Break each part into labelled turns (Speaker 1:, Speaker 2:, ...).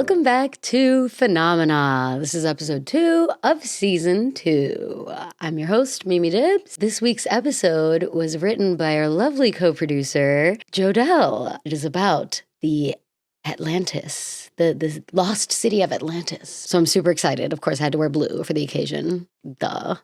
Speaker 1: Welcome back to Phenomena. This is episode 2 of season 2. I'm your host, Mimi Dibbs. This week's episode was written by our lovely co-producer, Jodelle. It is about the Atlantis, the lost city of Atlantis. So I'm super excited. Of course, I had to wear blue for the occasion. Duh.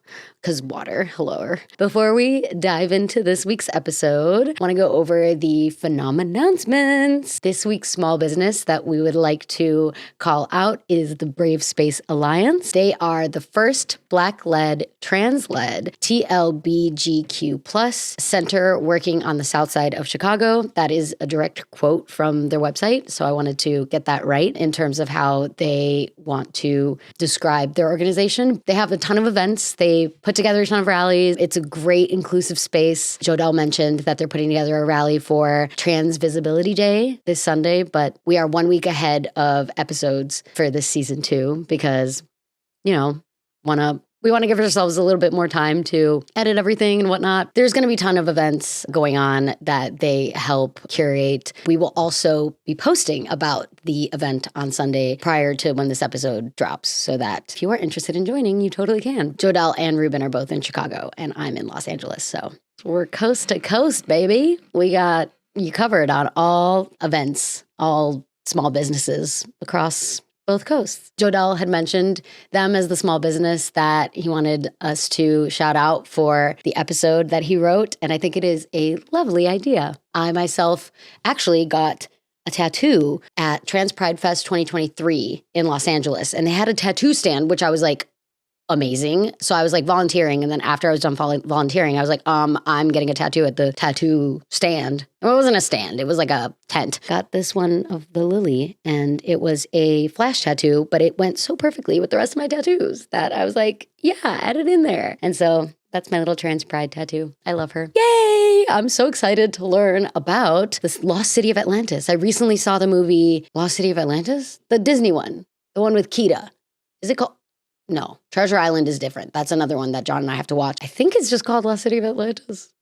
Speaker 1: Because water. Hello. Before we dive into this week's episode, I want to go over the Phenomena announcements. This week's small business that we would like to call out is the Brave Space Alliance. They are the first Black-led, trans-led TLBGQ plus center working on the south side of Chicago. That is a direct quote from their website. So I wanted to get that right in terms of how they want to describe their organization. They have a ton of events. They put together a ton of rallies. It's a great inclusive space. Jodelle mentioned that they're putting together a rally for Trans Visibility Day this Sunday, but we are 1 week ahead of episodes for this season 2 because, we want to give ourselves a little bit more time to edit everything and whatnot. There's going to be a ton of events going on that they help curate. We will also be posting about the event on Sunday prior to when this episode drops so that if you are interested in joining, you totally can. Jodelle and Ruben are both in Chicago and I'm in Los Angeles. So we're coast to coast, baby. We got you covered on all events, all small businesses across both coasts. Jodelle had mentioned them as the small business that he wanted us to shout out for the episode that he wrote, and I think it is a lovely idea. I myself actually got a tattoo at Trans Pride Fest 2023 in Los Angeles, and they had a tattoo stand, which I was like, amazing. So I was like volunteering. And then after I was done volunteering, I was like, I'm getting a tattoo at the tattoo stand. Well, it wasn't a stand. It was like a tent. Got this one of the lily and it was a flash tattoo, but it went so perfectly with the rest of my tattoos that I was like, yeah, add it in there. And so that's my little trans pride tattoo. I love her. Yay! I'm so excited to learn about this lost city of Atlantis. I recently saw the movie Lost City of Atlantis, the Disney one, the one with Kida. Is it called? No, Treasure Island is different. That's another one that John and I have to watch. I think it's just called Lost City of Atlantis.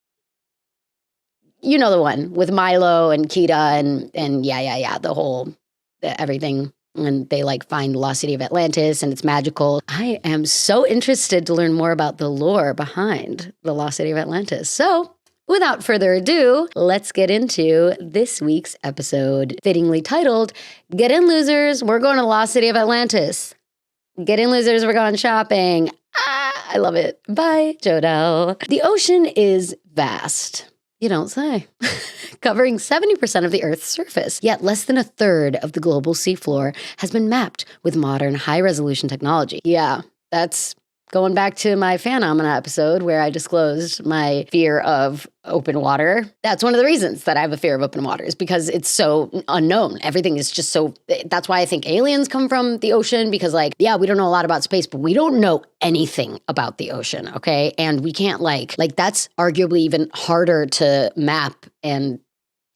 Speaker 1: You know the one with Milo and Kida and yeah, everything. And they like find the Lost City of Atlantis and it's magical. I am so interested to learn more about the lore behind the Lost City of Atlantis. So without further ado, let's get into this week's episode, fittingly titled, Get In Losers, We're Going to the Lost City of Atlantis. Get in, losers, we're going shopping. I love it. Bye, Jodelle. The ocean is vast. You don't say. Covering 70% of the Earth's surface, yet less than a third of the global seafloor has been mapped with modern high-resolution technology. Yeah, that's going back to my Phenomena episode where I disclosed my fear of open water. That's one of the reasons that I have a fear of open water is because it's so unknown. Everything is just so, that's why I think aliens come from the ocean because we don't know a lot about space, but we don't know anything about the ocean, okay? And we can't like that's arguably even harder to map and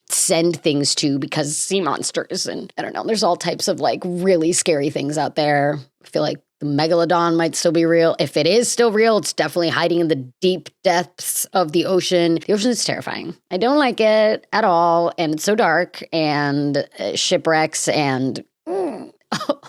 Speaker 1: send things to because sea monsters and I don't know, there's all types of really scary things out there. I feel like the megalodon might still be real. If it is still real, it's definitely hiding in the deep depths of the ocean. The ocean is terrifying. I don't like it at all. And it's so dark and shipwrecks and oh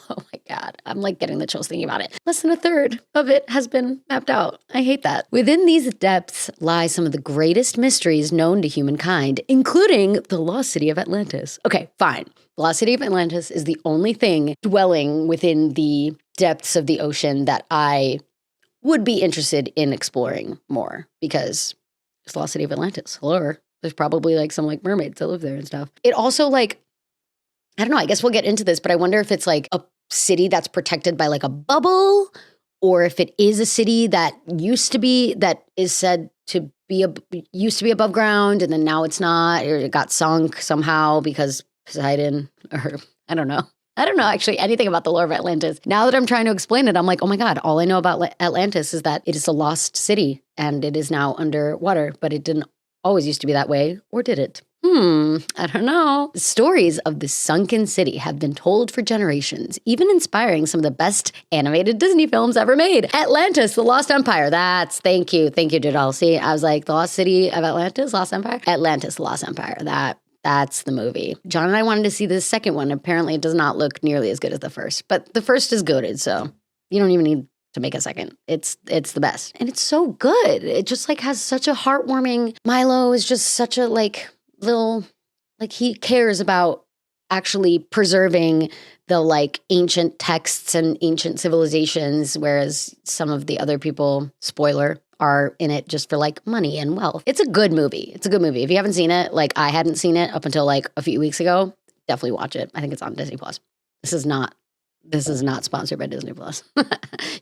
Speaker 1: my God. I'm getting the chills thinking about it. Less than a third of it has been mapped out. I hate that. Within these depths lie some of the greatest mysteries known to humankind, including the lost city of Atlantis. Okay, fine. The lost city of Atlantis is the only thing dwelling within the depths of the ocean that I would be interested in exploring more because it's the lost city of Atlantis. Hello. There's probably some mermaids that live there and stuff. It also I don't know, I guess we'll get into this, but I wonder if it's a city that's protected by a bubble or if it is a city that is said to be used to be above ground and then now it's not, or it got sunk somehow because Poseidon, or I don't know. I don't know actually anything about the lore of Atlantis. Now that I'm trying to explain it, I'm like, oh my God, all I know about Atlantis is that it is a lost city and it is now underwater, but it didn't always used to be that way, or did it? I don't know. The stories of the sunken city have been told for generations, even inspiring some of the best animated Disney films ever made. Atlantis, The Lost Empire. Thank you, Jodelle. See, I was like, The Lost City of Atlantis, Lost Empire? Atlantis, The Lost Empire. That That's the movie. John and I wanted to see the second one. Apparently, it does not look nearly as good as the first, but the first is goated, so you don't even need to make a second. It's the best. And it's so good. It just like has such a heartwarming, Milo is just such a like little, like he cares about actually preserving the like ancient texts and ancient civilizations, whereas some of the other people, spoiler, are in it just for like money and wealth. It's a good movie. It's a good movie. If you haven't seen it, like I hadn't seen it up until like a few weeks ago, definitely watch it. I think it's on Disney Plus. This is not sponsored by Disney Plus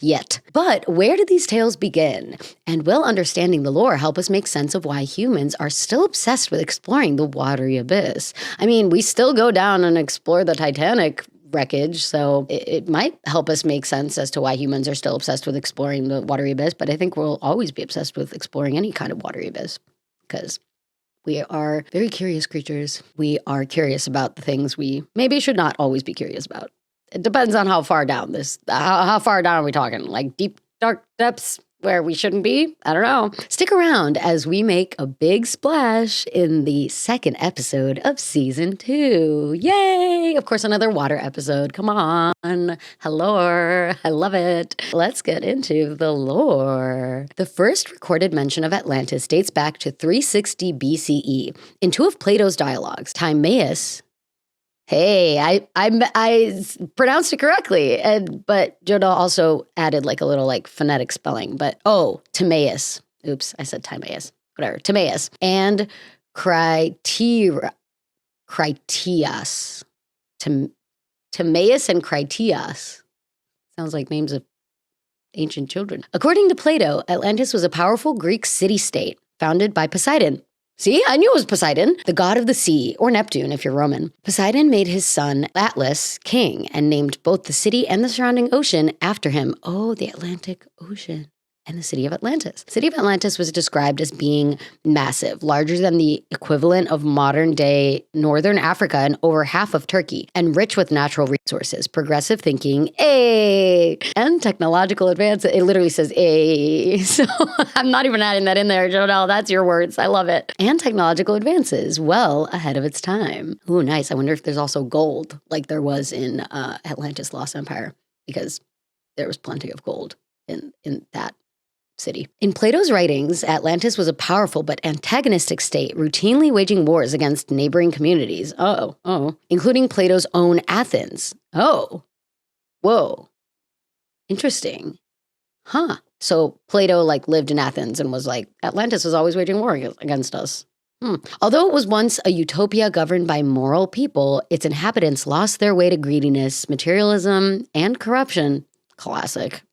Speaker 1: yet. But where do these tales begin? And will understanding the lore help us make sense of why humans are still obsessed with exploring the watery abyss? I mean, we still go down and explore the Titanic wreckage, so it might help us make sense as to why humans are still obsessed with exploring the watery abyss, but I think we'll always be obsessed with exploring any kind of watery abyss because we are very curious creatures. We are curious about the things we maybe should not always be curious about. It depends on how far down how far down are we talking? Like deep, dark depths where we shouldn't be? I don't know. Stick around as we make a big splash in the second episode of season 2. Yay! Of course, another water episode. Come on. Hello. I love it. Let's get into the lore. The first recorded mention of Atlantis dates back to 360 BCE in two of Plato's dialogues. Timaeus. Hey, I pronounced it correctly, but Joda also added like a little like phonetic spelling. But Timaeus. Oops, I said Timaeus. Whatever, Timaeus and Critias. Timaeus and Critias. Sounds like names of ancient children. According to Plato, Atlantis was a powerful Greek city-state founded by Poseidon. See, I knew it was Poseidon, the god of the sea, or Neptune if you're Roman. Poseidon made his son Atlas king and named both the city and the surrounding ocean after him. Oh, the Atlantic Ocean. And the city of Atlantis. The city of Atlantis was described as being massive, larger than the equivalent of modern-day northern Africa and over half of Turkey, and rich with natural resources, progressive thinking, and technological advances. It literally says, so I'm not even adding that in there, Jonelle. That's your words. I love it. And technological advances, well ahead of its time. Ooh, nice. I wonder if there's also gold, like there was in Atlantis Lost Empire, because there was plenty of gold in that city. In Plato's writings, Atlantis was a powerful but antagonistic state, routinely waging wars against neighboring communities. Including Plato's own Athens. Whoa. Interesting. So Plato lived in Athens and was like, Atlantis was always waging war against us. Although it was once a utopia governed by moral people, its inhabitants lost their way to greediness, materialism, and corruption. Classic.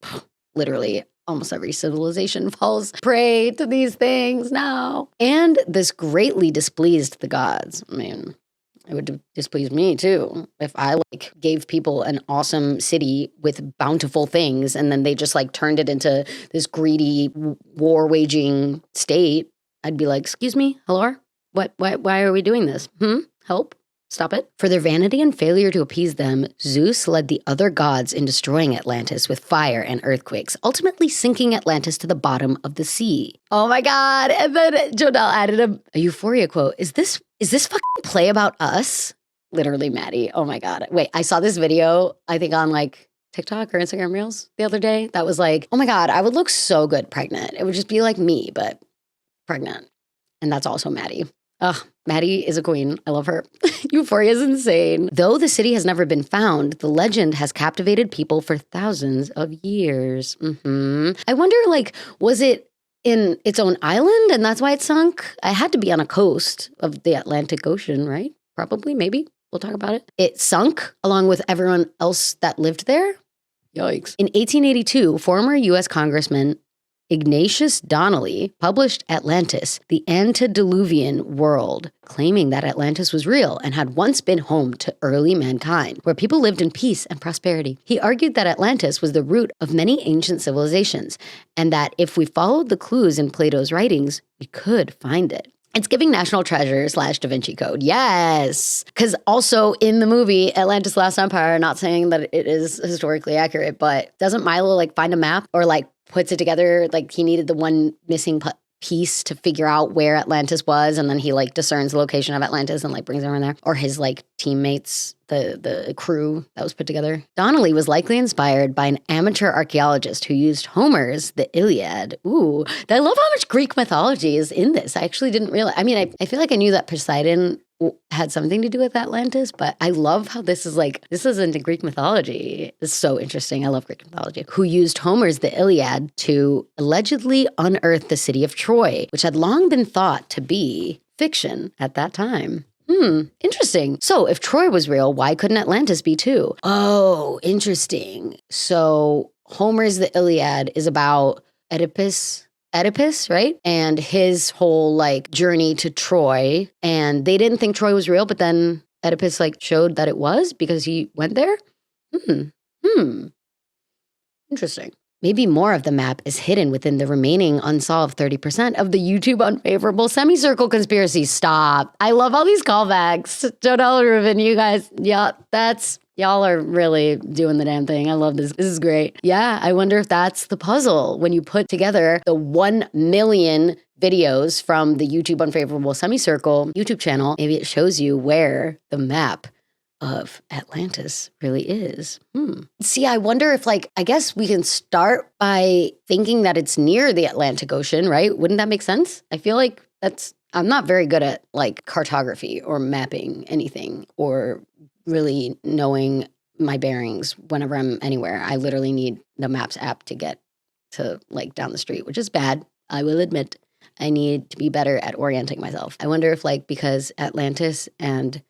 Speaker 1: Literally. Almost every civilization falls prey to these things now. And this greatly displeased the gods. I mean, it would displease me too. If I gave people an awesome city with bountiful things and then they just turned it into this greedy war-waging state, I'd be like, excuse me, hello? Why are we doing this? Help? Stop it. For their vanity and failure to appease them, Zeus led the other gods in destroying Atlantis with fire and earthquakes, ultimately sinking Atlantis to the bottom of the sea. Oh my God. And then Jodelle added a Euphoria quote. Is this fucking play about us? Literally, Maddie. Oh my God. Wait, I saw this video, I think on TikTok or Instagram Reels the other day. That was oh my God, I would look so good pregnant. It would just be like me, but pregnant. And that's also Maddie. Ugh, Maddie is a queen. I love her. Euphoria is insane. Though the city has never been found, the legend has captivated people for thousands of years. I wonder, was it in its own island and that's why it sunk? It had to be on a coast of the Atlantic Ocean, right? Probably, maybe. We'll talk about it. It sunk along with everyone else that lived there? Yikes. In 1882, former U.S. Congressman Ignatius Donnelly published Atlantis, the Antediluvian World, claiming that Atlantis was real and had once been home to early mankind, where people lived in peace and prosperity. He argued that Atlantis was the root of many ancient civilizations, and that if we followed the clues in Plato's writings, we could find it. It's giving National Treasure / Da Vinci Code. Yes. Because also in the movie, Atlantis Lost Empire, not saying that it is historically accurate, but doesn't Milo find a map or puts it together? He needed the one missing piece to figure out where Atlantis was, and then he like discerns the location of Atlantis and like brings everyone there, or his like teammates, the crew that was put together. Donnelly was likely inspired by an amateur archaeologist who used Homer's The Iliad. Ooh, I love how much Greek mythology is in this. I actually didn't realize. I mean, I feel like I knew that Poseidon had something to do with Atlantis, but I love how this is into Greek mythology. It's so interesting. I love Greek mythology. Who used Homer's The Iliad to allegedly unearth the city of Troy, which had long been thought to be fiction at that time. Interesting. So if Troy was real, why couldn't Atlantis be too? Oh, interesting. So Homer's The Iliad is about Oedipus, right? And his whole like journey to Troy. And they didn't think Troy was real, but then Oedipus like showed that it was because he went there. Interesting. Maybe more of the map is hidden within the remaining unsolved 30% of the YouTube unfavorable semicircle conspiracy. Stop. I love all these callbacks. Jodelle and Ruben, you guys, yeah, y'all are really doing the damn thing. I love this. This is great. Yeah, I wonder if that's the puzzle. When you put together the 1 million videos from the YouTube Unfavorable Semicircle YouTube channel, maybe it shows you where the map of Atlantis really is. See, I wonder if like, I guess we can start by thinking that it's near the Atlantic Ocean, right? Wouldn't that make sense? I feel like I'm not very good at like cartography or mapping anything or really knowing my bearings whenever I'm anywhere. I literally need the Maps app to get to like down the street, which is bad. I will admit I need to be better at orienting myself. I wonder if like, because Atlantis and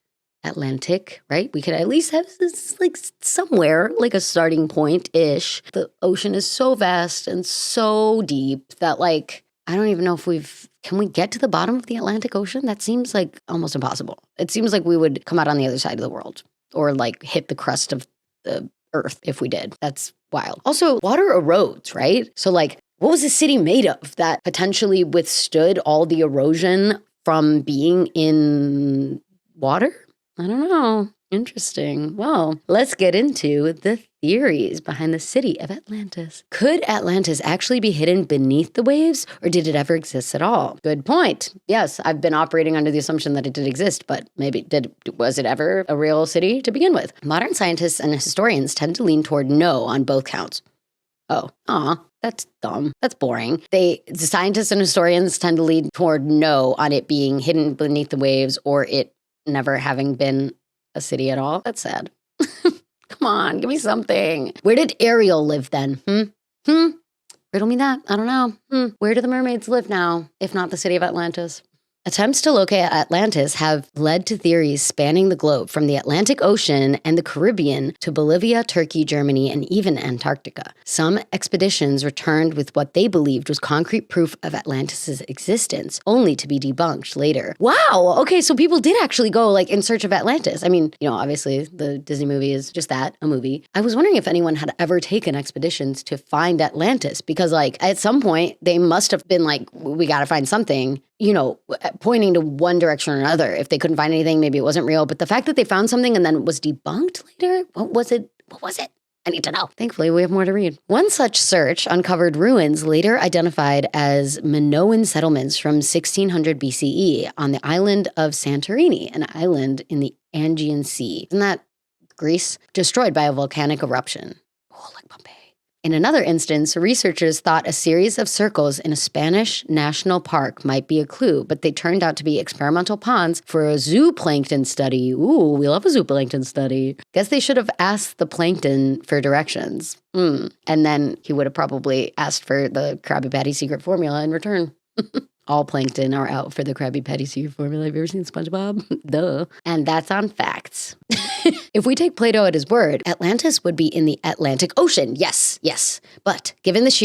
Speaker 1: Atlantic, right? We could at least have this like somewhere like a starting point-ish. The ocean is so vast and so deep that like, I don't even know if can we get to the bottom of the Atlantic Ocean? That seems like almost impossible. It seems like we would come out on the other side of the world or like hit the crust of the earth if we did. That's wild. Also, water erodes, right? So like, what was the city made of that potentially withstood all the erosion from being in water? I don't know. Interesting. Well, let's get into the theories behind the city of Atlantis. Could Atlantis actually be hidden beneath the waves, or did it ever exist at all? Good point. Yes, I've been operating under the assumption that it did exist, but maybe was it ever a real city to begin with? Modern scientists and historians tend to lean toward no on both counts. That's dumb. That's boring. The scientists and historians tend to lean toward no on it being hidden beneath the waves or it never having been a city at all. That's sad. Come on, give me something. Where did Ariel live then? Riddle me that. I don't know. Where do the mermaids live now, if not the city of Atlantis? Attempts to locate Atlantis have led to theories spanning the globe from the Atlantic Ocean and the Caribbean to Bolivia, Turkey, Germany, and even Antarctica. Some expeditions returned with what they believed was concrete proof of Atlantis' existence, only to be debunked later. Wow! Okay, so people did actually go like in search of Atlantis. I mean, you know, obviously the Disney movie is just that, a movie. I was wondering if anyone had ever taken expeditions to find Atlantis, because like at some point they must have been like, we gotta find something, you know, pointing to one direction or another. If they couldn't find anything, maybe it wasn't real. But the fact that they found something and then it was debunked later, what was it? I need to know. Thankfully, we have more to read. One such search uncovered ruins later identified as Minoan settlements from 1600 BCE on the island of Santorini, an island in the Aegean Sea. Isn't that Greece? Destroyed by a volcanic eruption. Oh, like Pompeii. In another instance, researchers thought a series of circles in a Spanish national park might be a clue, but they turned out to be experimental ponds for a zooplankton study. Ooh, we love a zooplankton study. Guess they should have asked the plankton for directions. And then he would have probably asked for the Krabby Patty secret formula in return. All plankton are out for the Krabby Patty secret formula. Have you ever seen SpongeBob? Duh. And that's on facts. If we take Plato at his word, Atlantis would be in the Atlantic Ocean. Yes. But given its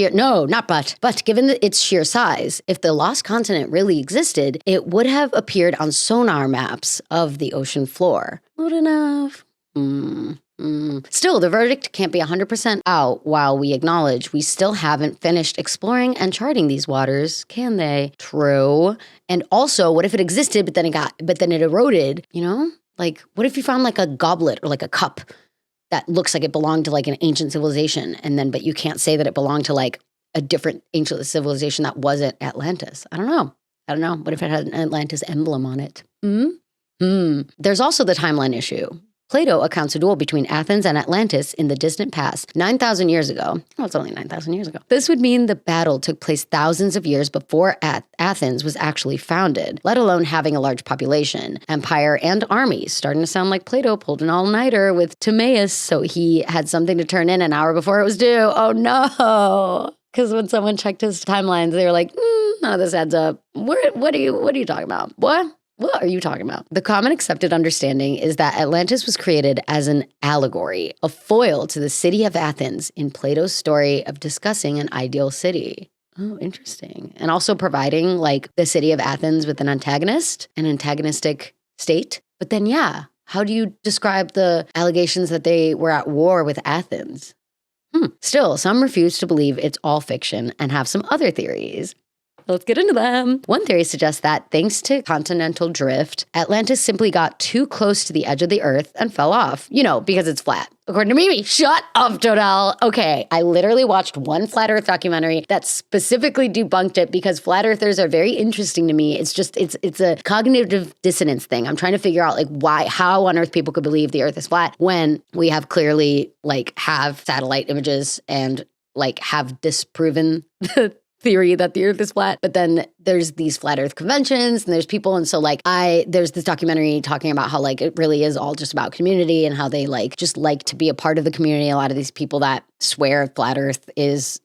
Speaker 1: sheer size, if the lost continent really existed, it would have appeared on sonar maps of the ocean floor. Good enough. Still, the verdict can't be 100% out while we acknowledge we still haven't finished exploring and charting these waters, can they? True. And also, what if it existed, but then it eroded, you know? Like, what if you found like a goblet or like a cup that looks like it belonged to like an ancient civilization, but you can't say that it belonged to like a different ancient civilization that wasn't Atlantis. I don't know. What if it had an Atlantis emblem on it? There's also the timeline issue. Plato accounts a duel between Athens and Atlantis in the distant past, 9,000 years ago. Oh, it's only 9,000 years ago. This would mean the battle took place thousands of years before Athens was actually founded, let alone having a large population, empire, and armies. Starting to sound like Plato pulled an all-nighter with Timaeus, so he had something to turn in an hour before it was due. Oh no! Because when someone checked his timelines, they were like, none of this adds up. What are you talking about? What are you talking about? The common accepted understanding is that Atlantis was created as an allegory, a foil to the city of Athens in Plato's story of discussing an ideal city. Oh, interesting. And also providing like the city of Athens with an antagonist, an antagonistic state. But then, how do you describe the allegations that they were at war with Athens? Still, some refuse to believe it's all fiction and have some other theories. Let's get into them. One theory suggests that thanks to continental drift, Atlantis simply got too close to the edge of the earth and fell off, because it's flat. According to Mimi, shut up, Jodelle. Okay, I literally watched one flat earth documentary that specifically debunked it because flat earthers are very interesting to me. It's just, it's a cognitive dissonance thing. I'm trying to figure out how on earth people could believe the earth is flat when we have clearly have satellite images and have disproven the theory that the earth is flat. But then there's these flat earth conventions and there's people. And so there's this documentary talking about how it really is all just about community and how they just like to be a part of the community. A lot of these people that swear flat earth is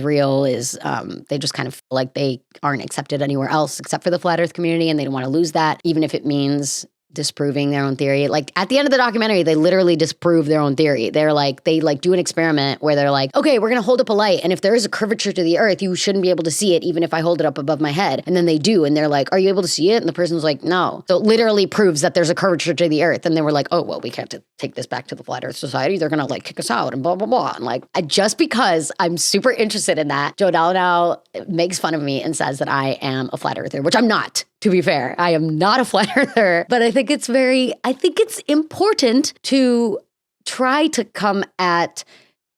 Speaker 1: real they just kind of feel like they aren't accepted anywhere else except for the flat earth community. And they don't want to lose that, even if it means disproving their own theory. At the end of the documentary, they literally disprove their own theory. They're they do an experiment where they're okay, we're going to hold up a light. And if there is a curvature to the earth, you shouldn't be able to see it, even if I hold it up above my head. And then they do. And they're are you able to see it? And the person's no. So it literally proves that there's a curvature to the earth. And they were oh, well, we can't take this back to the Flat Earth Society. They're going to kick us out and blah, blah, blah. And just because I'm super interested in that, Jodelle now makes fun of me and says that I am a flat earther, which I'm not. To be fair, I am not a flat earther, but I think it's important to try to come at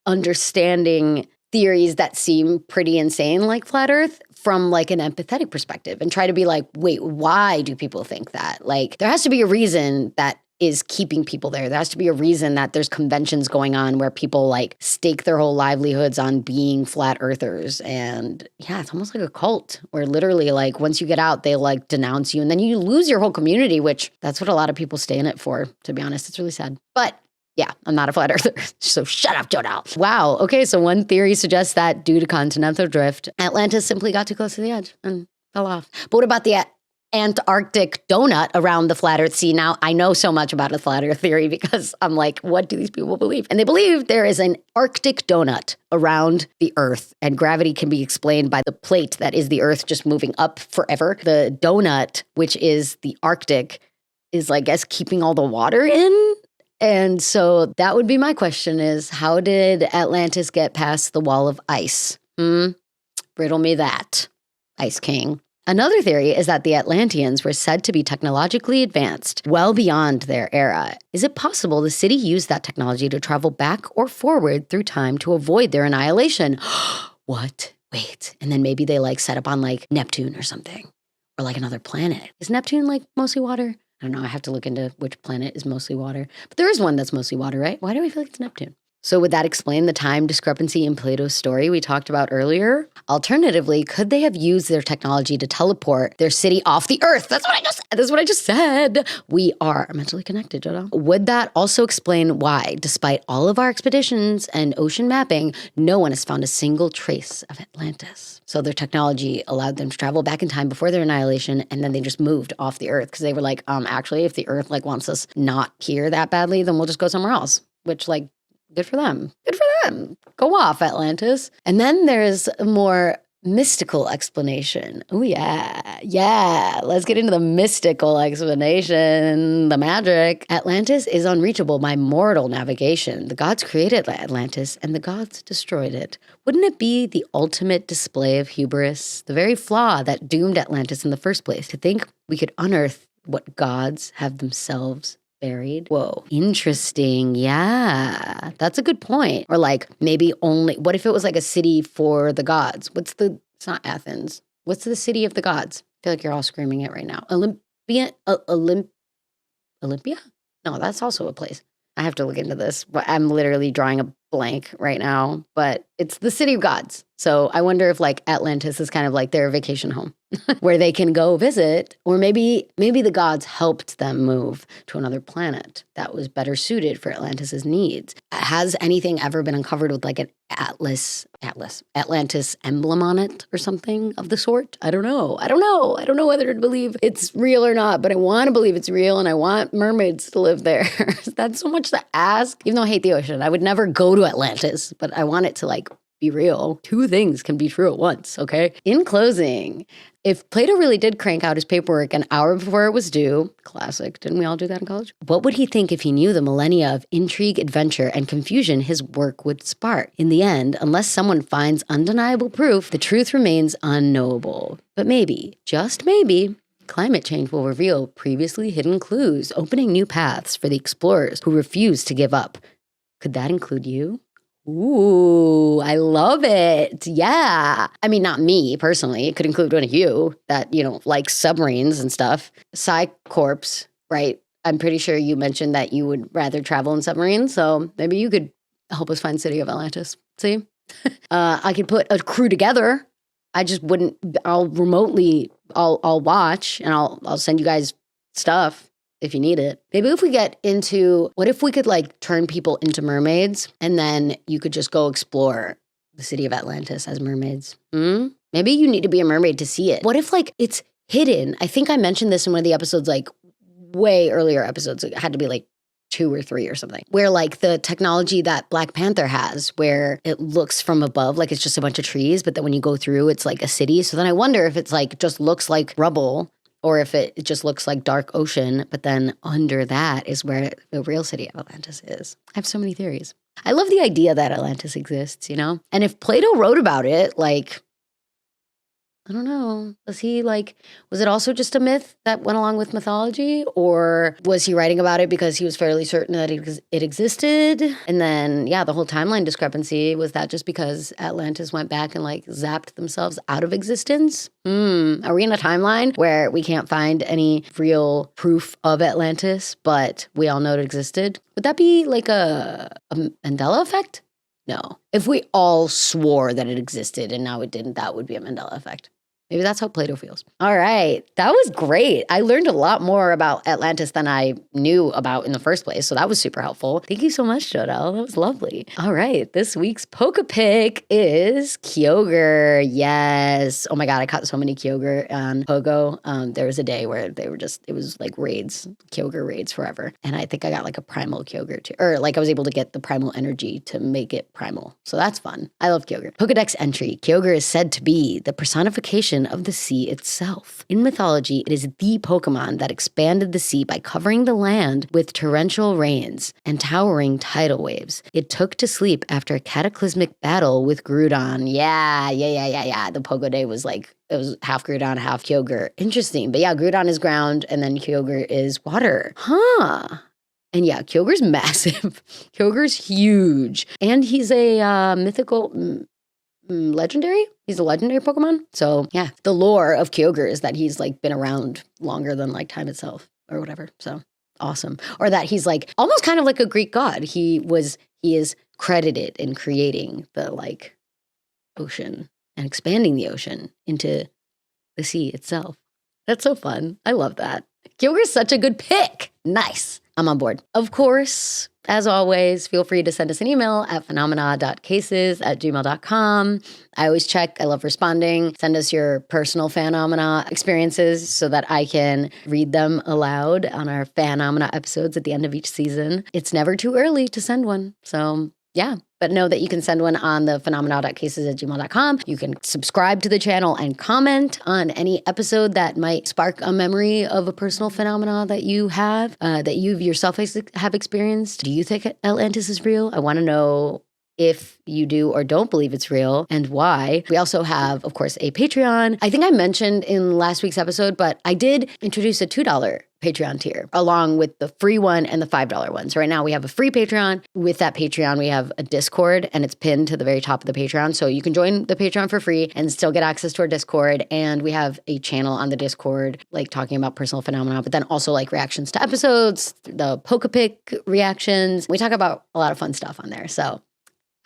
Speaker 1: understanding theories that seem pretty insane like flat earth from an empathetic perspective and try to be wait, why do people think that? There has to be a reason that is keeping people there. There has to be a reason that there's conventions going on where people stake their whole livelihoods on being flat earthers. And it's almost like a cult where literally once you get out, they denounce you and then you lose your whole community, which that's what a lot of people stay in it for, to be honest. It's really sad. But yeah, I'm not a flat earther. So shut up, Jodelle. Wow. Okay. So one theory suggests that due to continental drift, Atlantis simply got too close to the edge and fell off. But what about the Antarctic donut around the flat earth? See, now I know so much about the flat earth theory because I'm what do these people believe? And they believe there is an Arctic donut around the earth and gravity can be explained by the plate that is the earth just moving up forever. The donut, which is the Arctic, is I guess keeping all the water in. And so that would be my question is, how did Atlantis get past the wall of ice? Riddle me that, Ice King. Another theory is that the Atlanteans were said to be technologically advanced, well beyond their era. Is it possible the city used that technology to travel back or forward through time to avoid their annihilation? What? Wait. And then maybe they set up on Neptune or something, or another planet. Is Neptune mostly water? I don't know. I have to look into which planet is mostly water. But there is one that's mostly water, right? Why do I feel like it's Neptune? So would that explain the time discrepancy in Plato's story we talked about earlier? Alternatively, could they have used their technology to teleport their city off the earth? That's what I just said. We are mentally connected, Jodelle. Would that also explain why, despite all of our expeditions and ocean mapping, no one has found a single trace of Atlantis? So their technology allowed them to travel back in time before their annihilation, and then they just moved off the earth because they were actually, if the earth wants us not here that badly, then we'll just go somewhere else, which good for them. Good for them. Go off, Atlantis. And then there's a more mystical explanation. Oh, yeah. Yeah. Let's get into the mystical explanation. The magic. Atlantis is unreachable by mortal navigation. The gods created Atlantis and the gods destroyed it. Wouldn't it be the ultimate display of hubris? The very flaw that doomed Atlantis in the first place. To think we could unearth what gods have themselves buried. Whoa. Interesting. Yeah. That's a good point. Or like maybe only, what if it was like a city for the gods? It's not Athens. What's the city of the gods? I feel like you're all screaming it right now. Olympia? No, that's also a place. I have to look into this. I'm literally drawing a blank right now, but it's the city of gods. So I wonder if like Atlantis is kind of like their vacation home where they can go visit, or maybe the gods helped them move to another planet that was better suited for Atlantis's needs. Has anything ever been uncovered with like an Atlantis emblem on it or something of the sort? I don't know. I don't know whether to believe it's real or not, but I want to believe it's real and I want mermaids to live there. That's so much to ask. Even though I hate the ocean, I would never go to Atlantis, but I want it to like be real. Two things can be true at once, okay? In closing, if Plato really did crank out his paperwork an hour before it was due, classic, didn't we all do that in college? What would he think if he knew the millennia of intrigue, adventure, and confusion his work would spark? In the end, unless someone finds undeniable proof, the truth remains unknowable. But maybe, just maybe, climate change will reveal previously hidden clues, opening new paths for the explorers who refuse to give up. Could that include you? Ooh, I love it. Yeah. I mean, not me personally. It could include one of you that, like submarines and stuff. Psycorps, right? I'm pretty sure you mentioned that you would rather travel in submarines. So maybe you could help us find City of Atlantis. See? I could put a crew together. I just wouldn't, I'll watch and I'll send you guys stuff if you need it. Maybe if we get into, what if we could like turn people into mermaids and then you could just go explore the city of Atlantis as mermaids? Maybe you need to be a mermaid to see it. What if like it's hidden? I think I mentioned this in one of the episodes, like way earlier episodes. It had to be like 2 or 3 or something, where like the technology that Black Panther has, where it looks from above, like it's just a bunch of trees, but then when you go through, it's like a city. So then I wonder if it's like, just looks like rubble, or if it just looks like dark ocean, but then under that is where the real city of Atlantis is. I have so many theories. I love the idea that Atlantis exists, And if Plato wrote about it, like, I don't know. Was it also just a myth that went along with mythology? Or was he writing about it because he was fairly certain that it existed? And then, the whole timeline discrepancy, was that just because Atlantis went back and like zapped themselves out of existence? Are we in a timeline where we can't find any real proof of Atlantis, but we all know it existed? Would that be like a Mandela effect? No. If we all swore that it existed and now it didn't, that would be a Mandela effect. Maybe that's how Plato feels. All right. That was great. I learned a lot more about Atlantis than I knew about in the first place. So that was super helpful. Thank you so much, Jodelle. That was lovely. All right. This week's Poke Pick is Kyogre. Yes. Oh my God. I caught so many Kyogre on Pogo. There was a day where it was like raids, Kyogre raids forever. And I think I got like a primal Kyogre too. Or like I was able to get the primal energy to make it primal. So that's fun. I love Kyogre. Pokedex entry. Kyogre is said to be the personification of the sea itself. In mythology, it is the Pokemon that expanded the sea by covering the land with torrential rains and towering tidal waves. It took to sleep after a cataclysmic battle with Groudon. Yeah. The Pogo Day was like, it was half Groudon, half Kyogre. Interesting. But yeah, Groudon is ground and then Kyogre is water. Huh. And yeah, Kyogre's massive. Kyogre's huge. And he's a mythical... legendary? He's a legendary Pokemon. So yeah, the lore of Kyogre is that he's like been around longer than like time itself or whatever. So awesome. Or that he's like almost kind of like a Greek god. He is credited in creating the like ocean and expanding the ocean into the sea itself. That's so fun. I love that. Kyogre's such a good pick. Nice. I'm on board. Of course, as always, feel free to send us an email at phenomena.cases@gmail.com. I always check. I love responding. Send us your personal phenomena experiences so that I can read them aloud on our phenomena episodes at the end of each season. It's never too early to send one. So yeah, but know that you can send one on the phenomena.cases@gmail.com. You can subscribe to the channel and comment on any episode that might spark a memory of a personal phenomena that you have, that you yourself have experienced. Do you think Atlantis is real? I want to know if you do or don't believe it's real and why. We also have, of course, a Patreon. I think I mentioned in last week's episode, but I did introduce a $2 Patreon tier, along with the free one and the $5 one. So right now we have a free Patreon. With that Patreon, we have a Discord, and it's pinned to the very top of the Patreon. So you can join the Patreon for free and still get access to our Discord. And we have a channel on the Discord, like talking about personal phenomena, but then also like reactions to episodes, the Pokepic reactions. We talk about a lot of fun stuff on there. So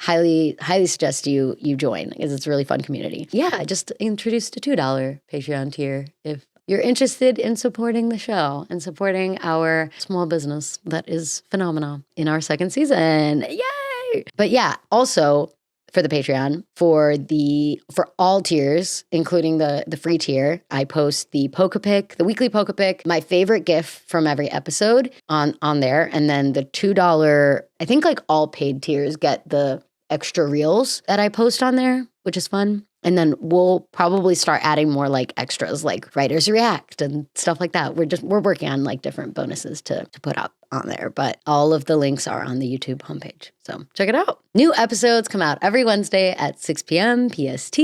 Speaker 1: highly suggest you join, because it's a really fun community. Yeah, I just introduced a $2 Patreon tier if you're interested in supporting the show and supporting our small business that is Phenomena in our second season. Yay! But yeah, also for the Patreon, for all tiers, including the free tier, I post the Pokepic, the weekly Pokepic, my favorite GIF from every episode on there. And then the $2, I think like all paid tiers get the extra reels that I post on there, which is fun. And then we'll probably start adding more like extras, like writers react and stuff like that. We're working on like different bonuses to put up on there, but all of the links are on the YouTube homepage. So check it out. New episodes come out every Wednesday at 6 p.m. PST.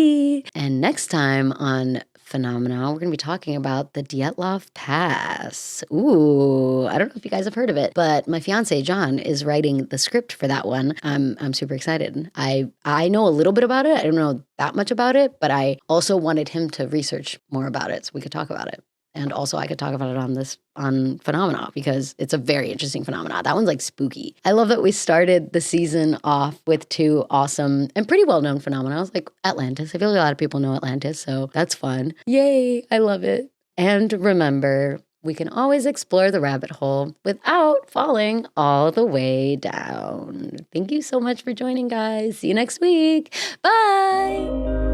Speaker 1: And next time on Phenomena, we're going to be talking about the Dyatlov Pass. Ooh, I don't know if you guys have heard of it, but my fiance John is writing the script for that one. I'm super excited. I know a little bit about it. I don't know that much about it, but I also wanted him to research more about it so we could talk about it. And also I could talk about it on Phenomena, because it's a very interesting phenomena. That one's like spooky. I love that we started the season off with two awesome and pretty well-known phenomena. Like Atlantis. I feel like a lot of people know Atlantis, so that's fun. Yay, I love it. And remember, we can always explore the rabbit hole without falling all the way down. Thank you so much for joining, guys. See you next week. Bye.